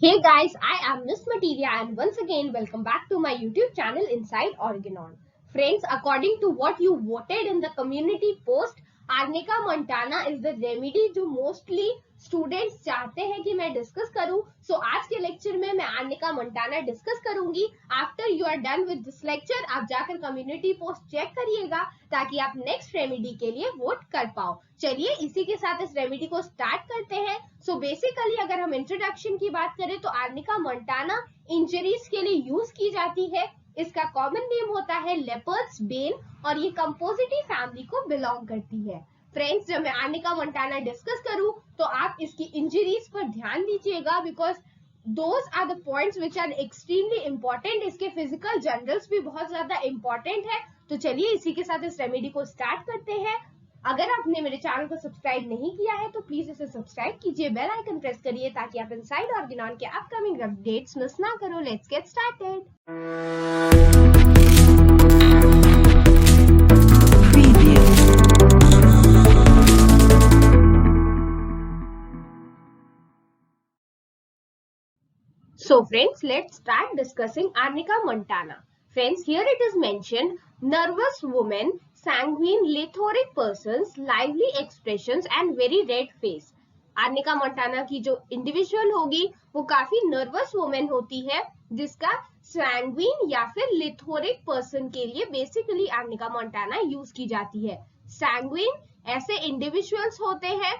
Hey guys, I am Miss Materia and once again welcome back to my YouTube channel Inside Organon. Friends, according to what you voted in the community post, Arnika Montana is the remedy जो mostly students चाहते हैं कि मैं discuss करूं. So आज के lecture में मैं आर्निका मोंटाना डिस्कस करूंगी. After you are done with this lecture आप जाकर कम्युनिटी पोस्ट चेक करिएगा ताकि आप नेक्स्ट रेमेडी के लिए वोट कर पाओ. चलिए इसी के साथ इस रेमेडी को स्टार्ट करते हैं. सो बेसिकली अगर हम इंट्रोडक्शन की बात करें तो आर्निका मोंटाना इंजरीज के लिए यूज की जाती है. इसका कॉमन नेम होता है लेपर्ड्स बेन और ये कंपोजिटी फैमिली को बिलोंग करती है. फ्रेंड्स, जब मैं आर्निका मोंटाना डिस्कस करूं तो आप इसकी इंजरीज पर ध्यान दीजिएगा because those are the points which are extremely important. इसके फिजिकल जनरल्स भी बहुत ज्यादा इंपॉर्टेंट है. तो चलिए इसी के साथ इस रेमेडी को स्टार्ट करते हैं. अगर आपने मेरे चैनल को सब्सक्राइब नहीं किया है तो प्लीज इसे सब्सक्राइब कीजिए, बेल आइकन प्रेस करिए ताकि आप इनसाइड ऑर्गेनॉन के अपकमिंग अपडेट्स मिस ना करो. Let's get started. So friends, let's start discussing Arnika Montana. Friends, here it is mentioned nervous woman, sanguine, lethoric persons, lively expressions and very red face. Arnica Montana की जो individual होगी वो काफी nervous women होती है जिसका sanguine या फिर लिथोरिक पर्सन के लिए बेसिकली आर्निका मोंटाना यूज की जाती है. सैंग्विन ऐसे इंडिविजुअल्स होते हैं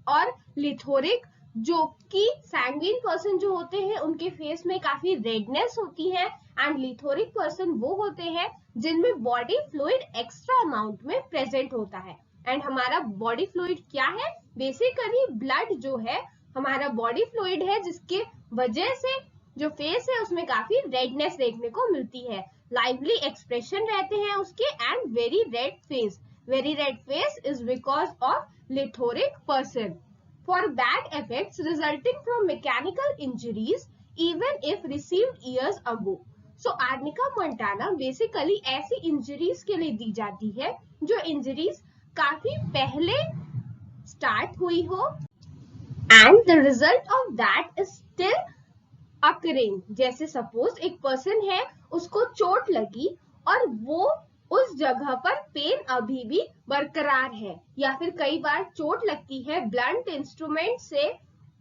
और लिथोरिक जो कि सैंग्विन पर्सन जो होते हैं उनके फेस में काफी रेडनेस होती है एंड लिथोरिक पर्सन वो होते हैं जिनमें बॉडी फ्लूइड एक्स्ट्रा अमाउंट में प्रेजेंट होता है. एंड हमारा बॉडी फ्लूइड क्या है? बेसिकली ब्लड जो है हमारा बॉडी फ्लूइड है जिसके वजह से जो फेस है उसमें काफी रेडनेस देखने को मिलती है. लाइवली एक्सप्रेशन रहते हैं उसके and very red face. Very red face is because of plethoric person. For bad effects resulting from mechanical injuries even if received years ago. So Arnika Montana basically ऐसी injuries के लिए दी जाती है जो injuries काफी पहले स्टार्ट हुई हो and the result of that is still occurring. जैसे सपोज एक पर्सन है उसको चोट लगी और वो उस जगह पर पेन अभी भी बरकरार है या फिर कई बार चोट लगती है ब्लंट इंस्ट्रूमेंट से.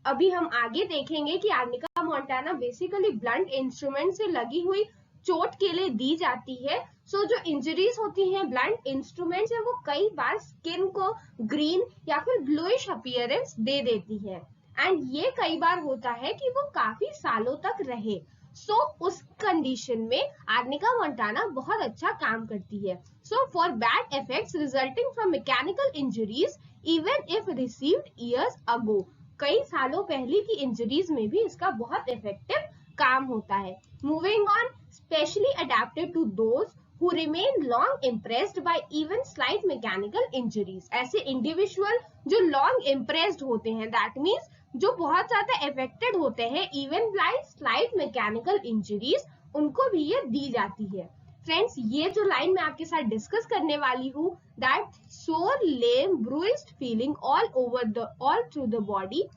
अभी हम आगे देखेंगे कि arnica Montana basically blunt instrument से लगी हुई चोट के लिए दी जाती है. सो जो इंजरीज होती हैं ब्लंट इंस्ट्रूमेंट से वो कई बार स्किन को ग्रीन या फिर ब्लूइश अपीयरेंस दे देती है एंड ये कई बार होता है कि वो काफी सालों तक रहे. सो उस कंडीशन में आर्निका मोंटाना बहुत अच्छा काम करती है. So for bad effects resulting from mechanical injuries even if received years ago. कई सालों पहले की इंजरीज में भी इसका बहुत इफेक्टिव काम होता है. Moving on, specially adapted to those who remain long impressed by even slight mechanical injuries. ऐसे इंडिविजुअल जो long impressed होते हैं that means जो बहुत ज्यादा अफेक्टेड होते हैं even bye slight mechanical injuries उनको भी ये दी जाती है. फ्रेंड्स, ये जो लाइन मैं आपके साथ डिस्कस करने वाली हूँ दैट सोर लेम bruised feeling all through the body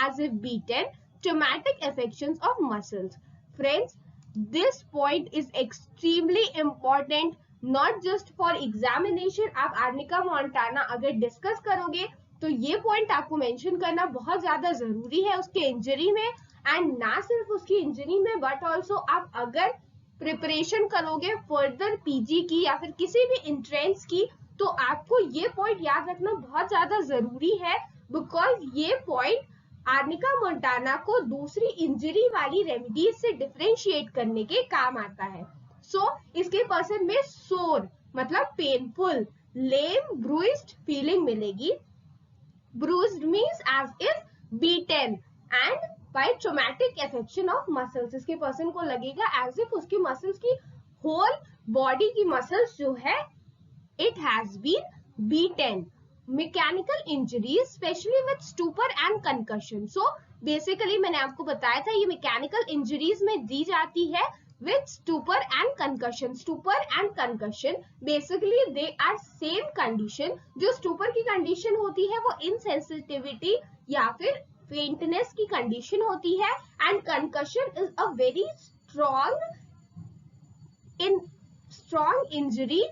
as if beaten, traumatic affections of muscles. Friends, this point is extremely important not just for examination. आप आर्निका मोंटाना अगर डिस्कस करोगे तो ये पॉइंट आपको मेंशन करना बहुत ज्यादा जरूरी है उसके इंजरी में एंड ना सिर्फ उसकी इंजरी में बट ऑल्सो आप अगर प्रिपरेशन करोगे फर्दर पीजी की या फिर किसी भी एंट्रेंस की तो आपको ये पॉइंट याद रखना बहुत ज्यादा जरूरी है बिकॉज ये पॉइंट आर्निका मोंटाना को दूसरी इंजरी वाली रेमेडीज से डिफरेंशिएट करने के काम आता है. सो इसके पर्सन में सोर मतलब पेनफुल, लेम ब्रूइज्ड फीलिंग मिलेगी. Bruised means as if beaten and by traumatic affection of muscles. इसके पर्सन को लगेगा as if उसकी मसल्स की होल बॉडी की मसल्स जो है it has been beaten. Mechanical injuries especially with stupor and concussion. So basically मैंने आपको बताया था ये mechanical injuries में दी जाती है with stupor and concussion. Stupor and concussion basically they are same condition. जो stupor की condition होती है वो insensitivity या फिर फेंटनेस की कंडीशन होती है and concussion is a very strong injury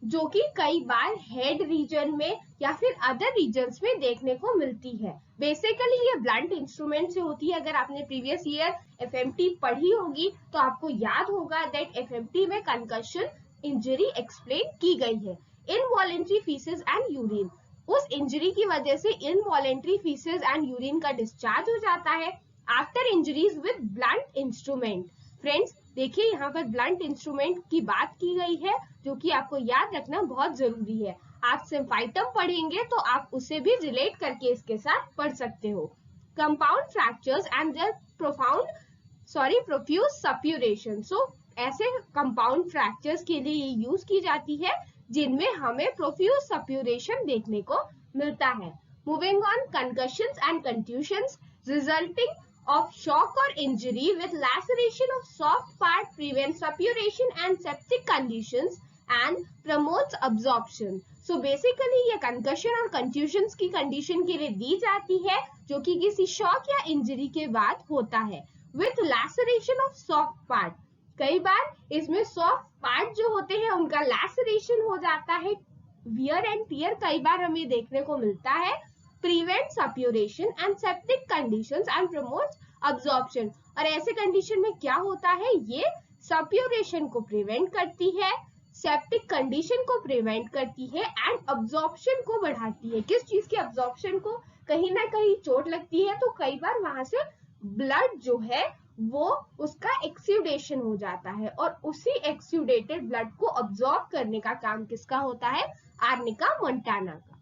जो कि कई बार हेड रीजन में या फिर अदर रीजन्स में देखने को मिलती है। बेसिकली ये ब्लंट इंस्ट्रूमेंट से होती है। अगर आपने प्रीवियस ईयर एफएमटी पढ़ी होगी तो आपको याद होगा दैट एफएमटी में कंकशन इंजरी एक्सप्लेन की गई है। इनवॉलेंट्री फीसेस एंड यूरिन, उस इंजरी की वजह से इनवॉलेंट्री फीसेस एंड यूरिन का डिस्चार्ज हो जाता है after injuries with blunt instrument. Friends देखिए यहाँ पर ब्लंट इंस्ट्रूमेंट की बात की गई है जो कि आपको याद रखना बहुत जरूरी है। आप सिम्फाइटम पढ़ेंगे तो आप उसे भी रिलेट करके इसके साथ पढ़ सकते हो। Compound fractures and their profuse suppuration, so ऐसे कंपाउंड फ्रैक्चर्स के लिए ये यूज की जाती है जिनमें हमें प्रोफ्यूज सप्यूरेशन देखने को मिलता है। Moving on, concussions and contusions resulting of shock or injury with laceration of soft part prevents suppuration and septic conditions and promotes absorption. So basically ये concussion और contusions की condition के लिए दी जाती है जो कि किसी shock या injury के बाद होता है with laceration of soft part. कई बार इसमें soft part जो होते हैं उनका laceration हो जाता है, wear and tear कई बार हमें देखने को मिलता है, prevent suppuration and septic conditions and promotes absorption. और ऐसे कंडीशन में क्या होता है, ये सप्यूरेशन को प्रिवेंट करती है, सेप्टिक कंडीशन को प्रिवेंट करती है एंड अब्जॉर्प्शन को बढ़ाती है। किस चीज की अब्जॉर्प्शन को, कहीं ना कहीं चोट लगती है तो कई बार वहां से ब्लड जो है वो उसका एक्सुडेशन हो जाता है और उसी एक्सुडेटेड ब्लड को अब्जॉर्ब करने का काम किसका होता है, आर्निका मोंटाना का।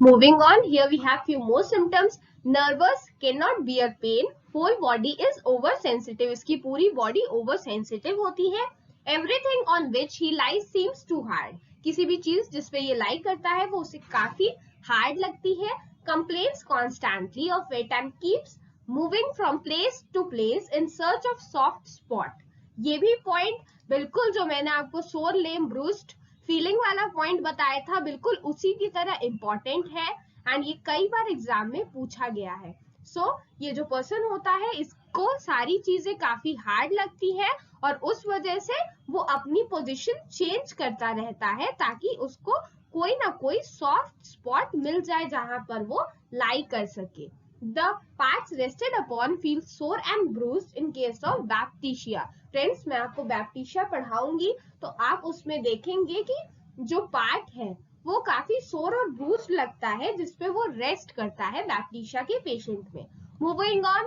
Moving on, here we have few more symptoms. Nervous, cannot bear pain. Whole body is oversensitive. इसकी पूरी body oversensitive होती है. Everything on which he lies seems too hard. किसी भी चीज जिस पे ये lie करता है वो उसे काफी hard लगती है. Complains constantly of it and keeps moving from place to place in search of soft spot. ये भी point बिल्कुल जो मैंने आपको sore, lame, bruised फीलिंग वाला पॉइंट बताया था बिल्कुल उसी की तरह इंपॉर्टेंट है एंड ये कई बार एग्जाम में पूछा गया है। सो ये जो पर्सन होता है इसको सारी चीजें काफी हार्ड लगती है और उस वजह से वो अपनी पोजीशन चेंज करता रहता है ताकि उसको कोई ना कोई सॉफ्ट स्पॉट मिल जाए जहां पर वो लाई कर सके। The parts rested upon feel sore and bruised in case of baptisia. Friends मैं आपको बैप्टीशिया पढ़ाऊंगी तो आप उसमें देखेंगे कि जो पार्ट है वो काफी सोर और ब्रूस्ड लगता है जिसपे वो रेस्ट करता है बैप्टीशिया के पेशेंट में। Moving on,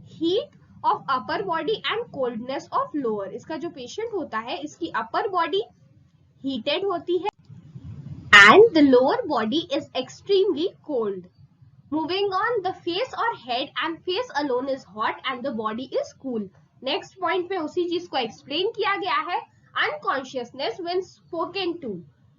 heat of upper body and coldness of lower. इसका जो पेशेंट होता है इसकी अपर बॉडी हीटेड होती है and the lower body is extremely cold. Moving on, the face or head and face alone is hot and the body is cool. Next point पे उसी चीज को explain किया गया है, unconsciousness when spoken to.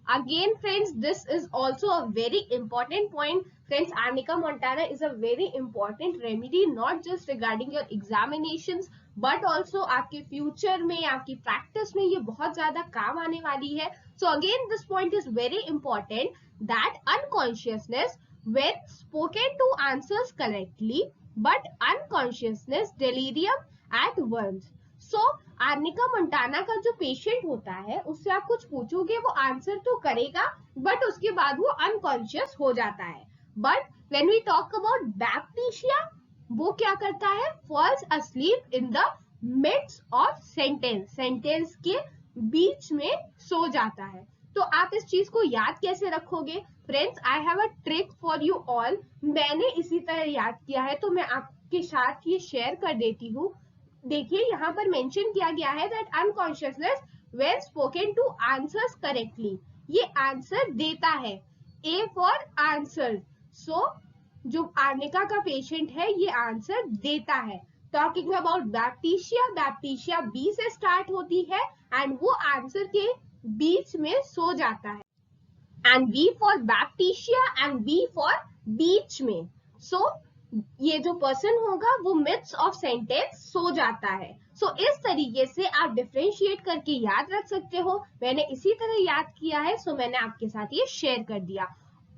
Again friends, this is also a very important point. Friends, Arnica montana is a very important remedy not just regarding your examinations but also आपके future में, आपकी practice में ये बहुत ज्यादा काम आने वाली है. So again, this point is very important that unconsciousness when spoken to answers correctly but unconsciousness delirium at once. So arnica Montana का जो पेशेंट होता है उससे आप कुछ पूछोगे वो आंसर तो करेगा बट उसके बाद वो अनकॉन्शियस हो जाता है। But when we talk about baptisia वो क्या करता है, falls asleep in the midst of sentence, sentence के बीच में सो जाता है। तो आप इस चीज को याद कैसे रखोगे friends, I have a trick for you all. मैंने इसी तरह याद किया है तो मैं आपके साथ ये शेयर कर देती हूँ। देखिए यहाँ पर मेंशन किया गया है that unconsciousness when spoken two answers correctly, ये आंसर देता है, ए फॉर आंसर। सो जो आर्निका का पेशेंट है ये आंसर देता है। टॉकिंग अबाउट बैप्टीशिया, बैप्टीशिया बी से स्टार्ट होती है एंड वो आंसर के बीच में सो जाता है and B for baptisia and B for बीच में। सो ये जो पर्सन होगा वो मिड्स ऑफ सेंटेंस सो जाता है। सो इस तरीके से आप डिफरेंशिएट करके याद रख सकते हो। मैंने इसी तरह याद किया है सो मैंने आपके साथ ये शेयर कर दिया।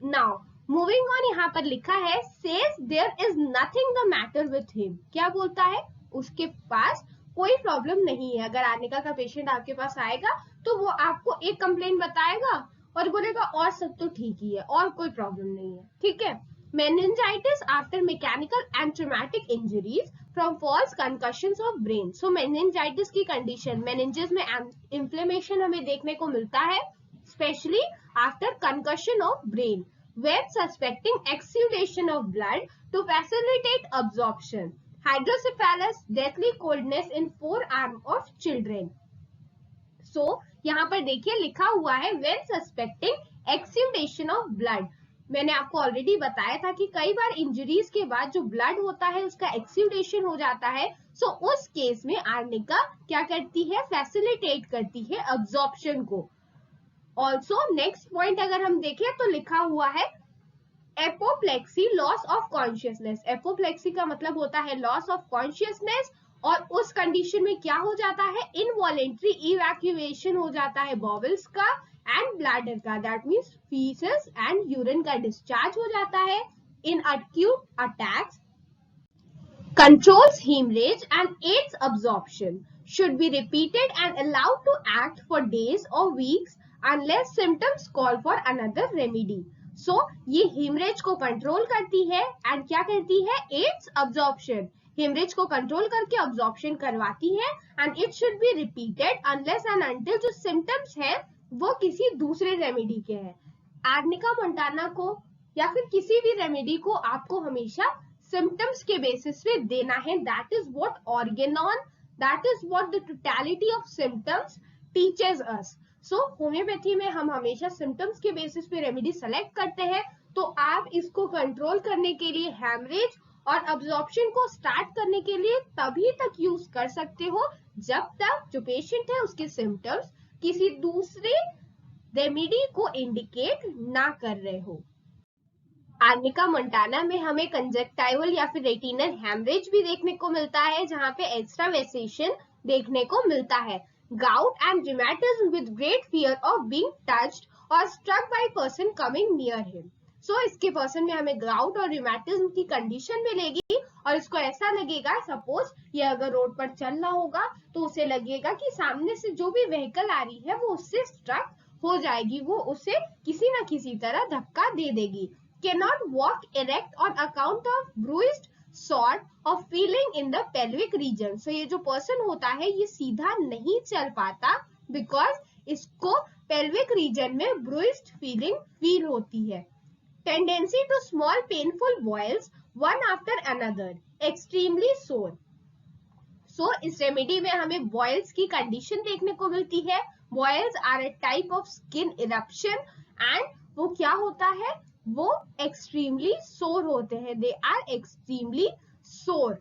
नाउ मूविंग ऑन, यहाँ पर लिखा है says there is nothing the matter with him. क्या बोलता है? उसके पास कोई प्रॉब्लम नहीं है। अगर आर्निका का पेशेंट आपके पास आएगा तो वो आपको एक कंप्लेंट बताएगा और बोलेगा और सब तो ठीक ही है और कोई प्रॉब्लम नहीं है। ठीक है। Meningitis after mechanical and traumatic injuries from falls concussions of brain. So meningitis की कंडीशन, मेनिंजेस में इंफ्लेमेशन हमें देखने को मिलता है, specially after concussion of brain when suspecting exudation of blood to facilitate absorption. Hydrocephalus, deathly coldness in forearm of children. So यहाँ पर देखिए लिखा हुआ है when suspecting exudation of blood. मैंने आपको ऑलरेडी बताया था कि कई बार इंजरीज के बाद जो ब्लड होता है उसका एक्सीडेशन हो जाता है। सो उस केस में आर्निका क्या करती है? फैसिलिटेट करती है अब्जॉर्प्शन को। ऑल्सो नेक्स्ट पॉइंट अगर हम देखें तो लिखा हुआ है apoplexy, loss of consciousness. Apoplexy का मतलब होता है लॉस ऑफ कॉन्शियसनेस, और उस कंडीशन में क्या हो जाता है? इनवॉलेंट्री इवैक्यूएशन हो जाता है बॉवल्स का एंड ब्लैडर का, that means faeces and urine का डिस्चार्ज हो जाता है। In acute attacks controls hemorrhage and aids absorption, should be repeated and allowed to act for days or weeks unless symptoms call for another remedy. So ये hemorrhage को control करती है and क्या करती है? aids absorption, hemorrhage को control करके absorption करवाती है and it should be repeated unless and until जो symptoms है वो किसी दूसरे रेमेडी के हैं। आर्निका मोंटाना को या फिर किसी भी रेमेडी को आपको हमेशा सिम्टम्स के बेसिस पे देना है। That is what Organon, that is what the totality of symptoms teaches us. So homeopathy में हम हमेशा सिम्टम्स के बेसिस पे रेमेडी सेलेक्ट करते हैं। तो आप इसको कंट्रोल करने के लिए हैमरेज और अब्जॉर्प्शन को स्टार्ट करने के लिए तभी तक यूज कर सकते हो जब तक जो पेशेंट है उसके सिम्टम्स किसी दूसरे रेमेडी को इंडिकेट ना कर रहे हो। आर्निका मोंटाना में हमें कंजक्टाइवल या फिर रेटिनल हैमरेज भी देखने को मिलता है, जहां पे एक्स्ट्रावेसेशन देखने को मिलता है। Gout and rheumatism with great fear of being touched और struck by person coming near him. So इसके पर्सन में हमें गाउट और रिमेटिज्म की कंडीशन मिलेगी और इसको ऐसा लगेगा, सपोज ये अगर रोड पर चल रहा होगा तो उसे लगेगा कि सामने से जो भी व्हीकल आ रही है वो उससे स्ट्रक हो जाएगी, वो उसे किसी न किसी तरह धक्का दे देगी। Cannot walk erect on account of bruised sort of feeling in the pelvic region. So ये जो पर्सन होता है ये सीधा नहीं चल पाता बिकॉज इसको pelvic region में bruised feeling फील होती है। Tendency to small painful boils one after another, extremely sore. So इस रेमेडी में हमें boils की कंडीशन देखने को मिलती है। Boils are a type of skin eruption and वो क्या होता है? वो एक्सट्रीमली सोर होते हैं। They are extremely sore.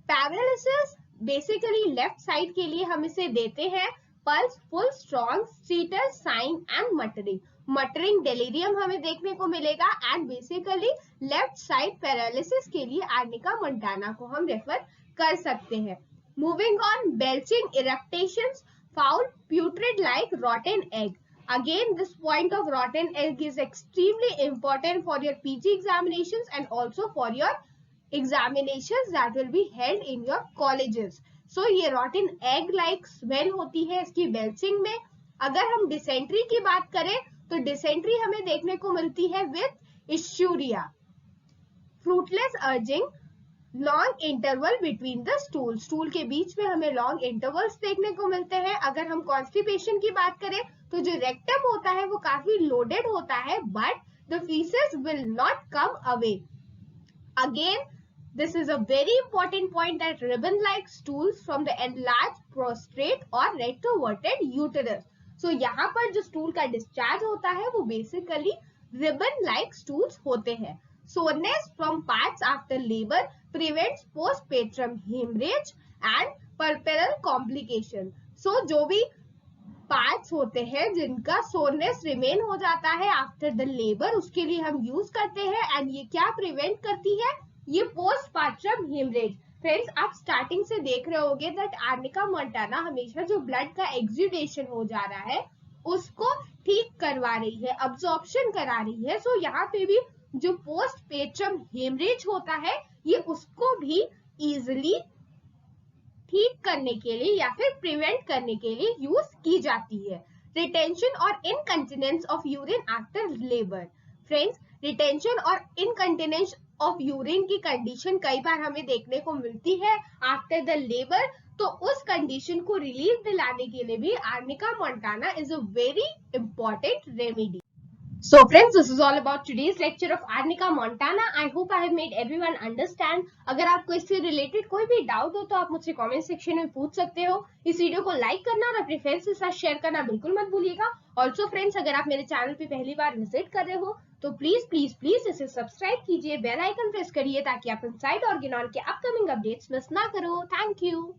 Paralysis basically left side के लिए हम इसे देते हैं। Pulse full strong, stertor sign and muttering. Muttering delirium हमें देखने को मिलेगा and basically left side paralysis के लिए आर्निका मोंटाना को हम रेफर कर सकते हैं। Moving on, belching, eructations, foul, putrid like rotten egg. Again, this point of rotten egg is extremely important for your PG examinations and also for your examinations that will be held in your colleges. So ये rotten egg like smell होती है इसकी belching में। अगर हम dysentery की बात करें तो dysentery हमें देखने को मिलती है with ischurria, fruitless urging, long interval between the stool. Stool के बीच में हमें लॉन्ग इंटरवल्स देखने को मिलते हैं। अगर हम कॉन्स्टिपेशन की बात करें तो जो रेक्टम होता है वो काफी लोडेड होता है but the faeces will not come away. Again this is a very important point that ribbon like stools from the enlarge prostate और रेट्रोवर्टेड यूटेरस। सो यहाँ पर जो स्टूल का डिस्चार्ज होता है वो बेसिकली रिबन लाइक स्टूल्स होते हैं। Soreness from parts after labor prevents postpartum hemorrhage and puerperal complication. So जो भी पार्ट्स होते हैं जिनका सोरनेस रिमेन हो जाता है आफ्टर द लेबर, उसके लिए हम यूज करते हैं एंड ये क्या प्रिवेंट करती है? ये पोस्टपार्टम हेमरेज। फ्रेंड्स, आप स्टार्टिंग से देख रहे होंगे दैट आर्निका मोंटाना हमेशा जो ब्लड का एक्सुडेशन हो जा रहा है उसको ठीक करवा रही है, अब्जॉर्प्शन करा रही है। सो यहाँ पे भी जो पोस्ट पेट्रम हेमरेज होता है ये उसको भी इजिली ठीक करने के लिए या फिर प्रिवेंट करने के लिए यूज की जाती है। रिटेंशन और incontinence of urine after labour. Friends, retention और इनकंटिनेंस ऑफ यूरिन की कंडीशन कई बार हमें देखने को मिलती है आफ्टर द लेबर, तो उस कंडीशन को रिलीफ दिलाने के लिए भी arnica Montana is a very important remedy. So friends, this is all about today's lecture of Arnika Montana. I hope I have made everyone understand. अगर आपको इससे रिलेटेड कोई भी डाउट हो तो आप मुझसे कमेंट सेक्शन में पूछ सकते हो। इस वीडियो को लाइक करना और अपने फ्रेंड्स के साथ शेयर करना बिल्कुल मत भूलिएगा। ऑल्सो फ्रेंड्स, अगर आप मेरे चैनल पे पहली बार विजिट कर रहे हो तो प्लीज प्लीज प्लीज इसे सब्सक्राइब कीजिए, बेल आइकन प्रेस करिए ताकि आप इनसाइड ऑर्गेनॉन के अपकमिंग अपडेट्स मिस ना करो। Thank you.